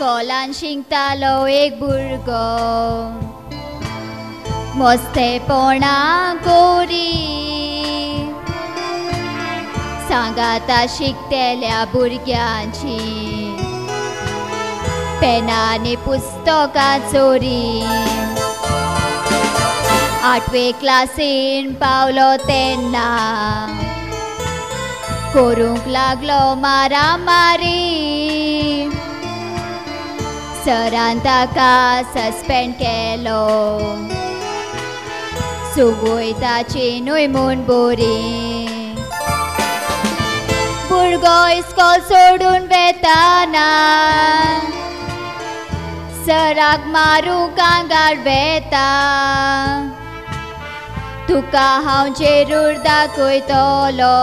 Iskolan sing taloig burgo Moste pona kori Sangata शिकतेल्या भुरग्यांची पेनानी पुस्तकां चोरी 8वे क्लासीन पावलो तेन्ना करूंक लागलो मारामारी सरान ताका सस्पेंड केलो सुगोय ताची न्हय म्हूण बोरी भुरगो इस्कॉल सोडून वेताना सराक मारूंक आंगार वेता तुका हांव जरूर दाखयतलो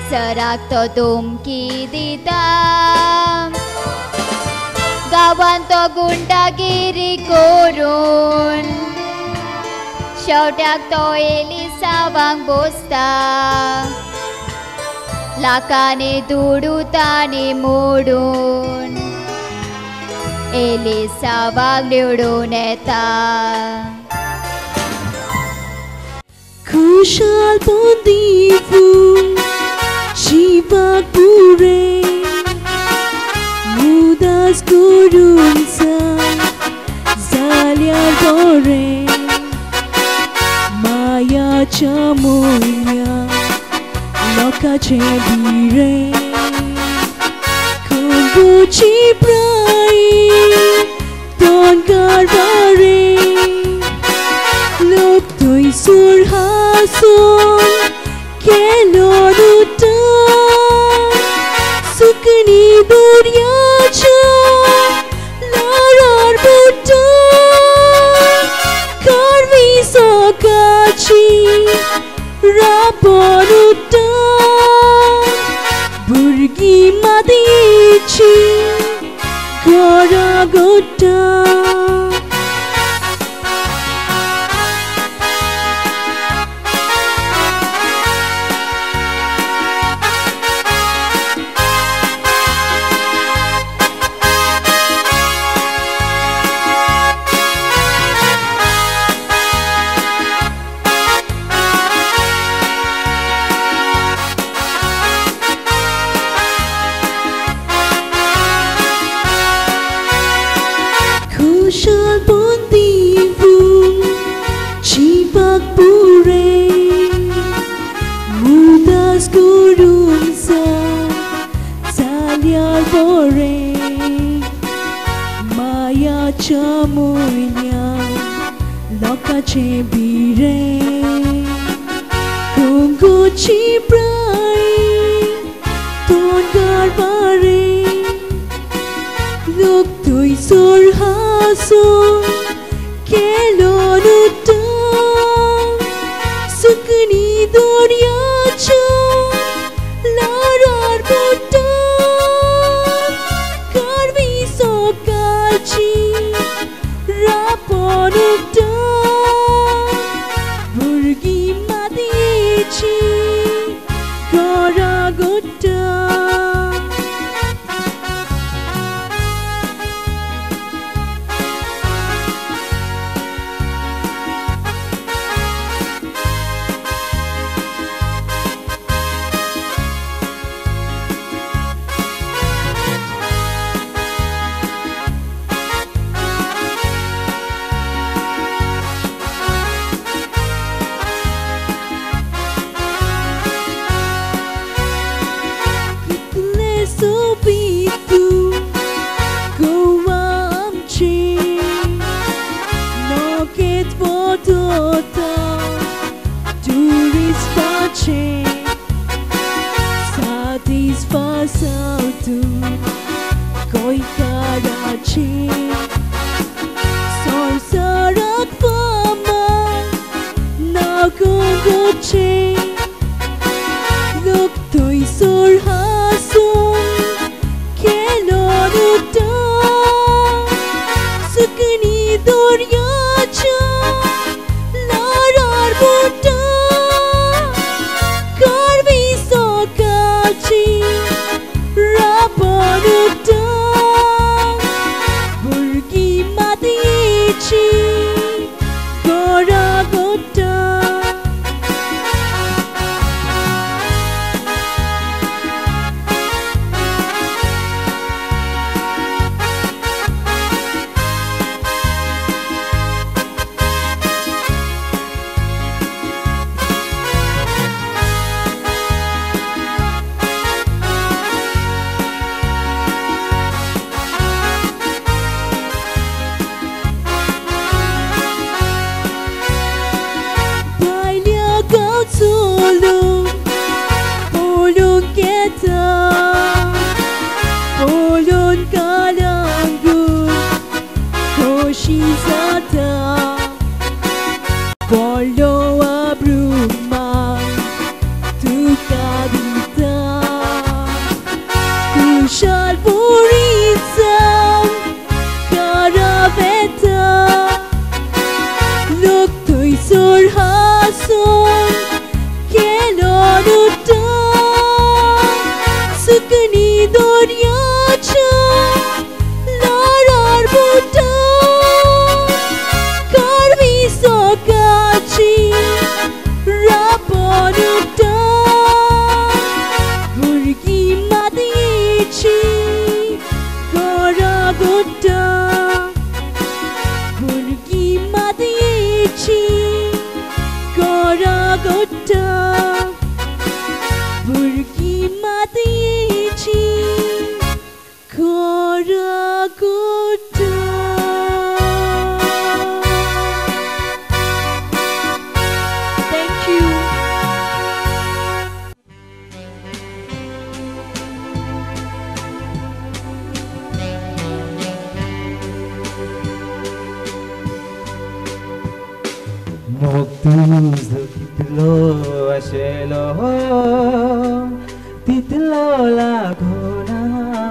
सराक तो धमकी दिता गांवांत तो गुंडागिरी करून शेवट्याक तो एलिसावांक बोसता लाखांनी दुडूतांनी मोडून एलिसावांक निवडून येता खुशाल पोंदिफू जिवाक पुरे मुदास करून जाल्यार बरें मायाच्या मोहन्याक लोकांचे भिरें खंयची प्राय तोंडकार बरें लोक थंयसर हांसून केलो उठाव सुकणी दर्याच्या लारार बुटाव कारवी सकाळची राबोन उठाव भुरगीं मातयेची घरां घोटाव खुशाल पोंदिफू जिवाक पुरे मुदास करून जाल्यार बरें मायाच्या मोहन्याक लोकांचे भिरें खंयची प्राय तोंडकार बरें लोक थंयसर हांसून केलो उठाव सुकणी दर्याच्या लारार बुटाव कारवी सकाळची राबोन उठाव भुरगीं मातयेची घरां घोटाव Satisfação Goikarachi Sorsarak fama Nagogoche Look thoi hasun Kelon uttav Sukni doryacha Larar buttav Karvi sokachi Rabon uttav आशेलो तितलो लागोना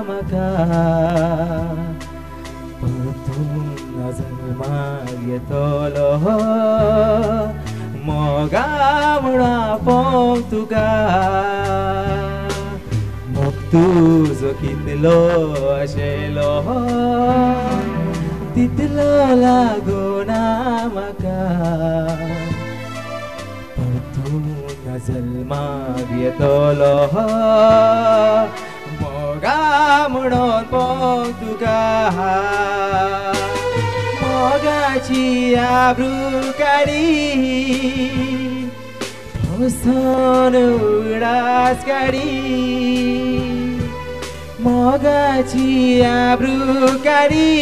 म्हाका परतून जल्माक येतलो मोगा म्हणून आपोवंक तुका मोग तुजो कितलो आशेलो तितलो लागोना म्हाका परतून जल्माक येतलो मोगा म्हणून पोवंक तुका मोगाची आब्रू काडी वचून उगडास काडी मोगाची आब्रू काडी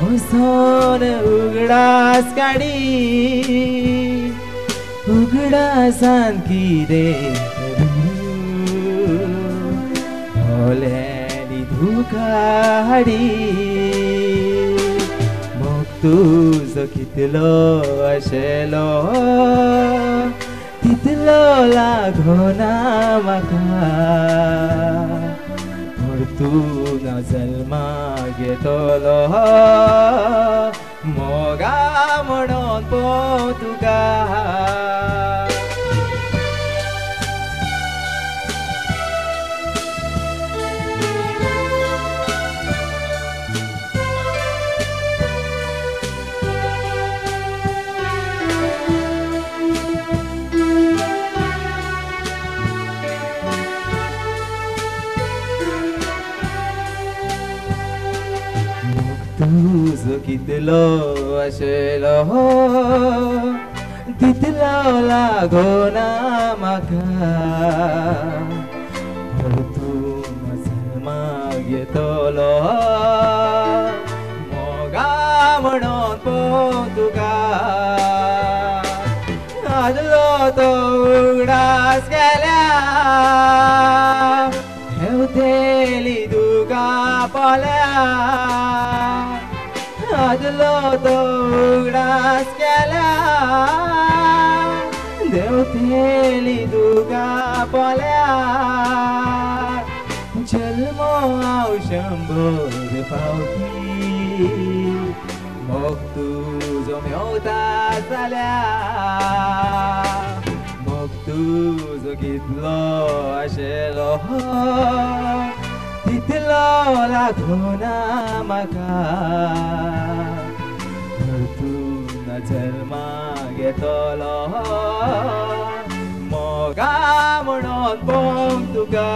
वचून उगडास काडी उगडासान कितें ओल्यानी धुका हाडी मोग तुजो कितलो आशेलो तितलो लागोना म्हाका परतून जल्माक येतलो मोगा म्हणून पोवंक तुका तुजो कितलो आशेलो तितलो लागोना म्हाका परतून जल्माक येतलो मोगा म्हणून पोवंक तुका आदलो तो उगडास गेल्या हेवतेली दुगा पोल्या आदलो तो उगडास गेल्या देवतेली दुगा पोल्या जल्मो हांव 100 फावटी मोग तुजो मेवता जाल्यार मोग तुजो कितलो आशेलो तितलो लागोना म्हाका परतून जल्माक येतलो मोगा म्हणून पोवंक तुका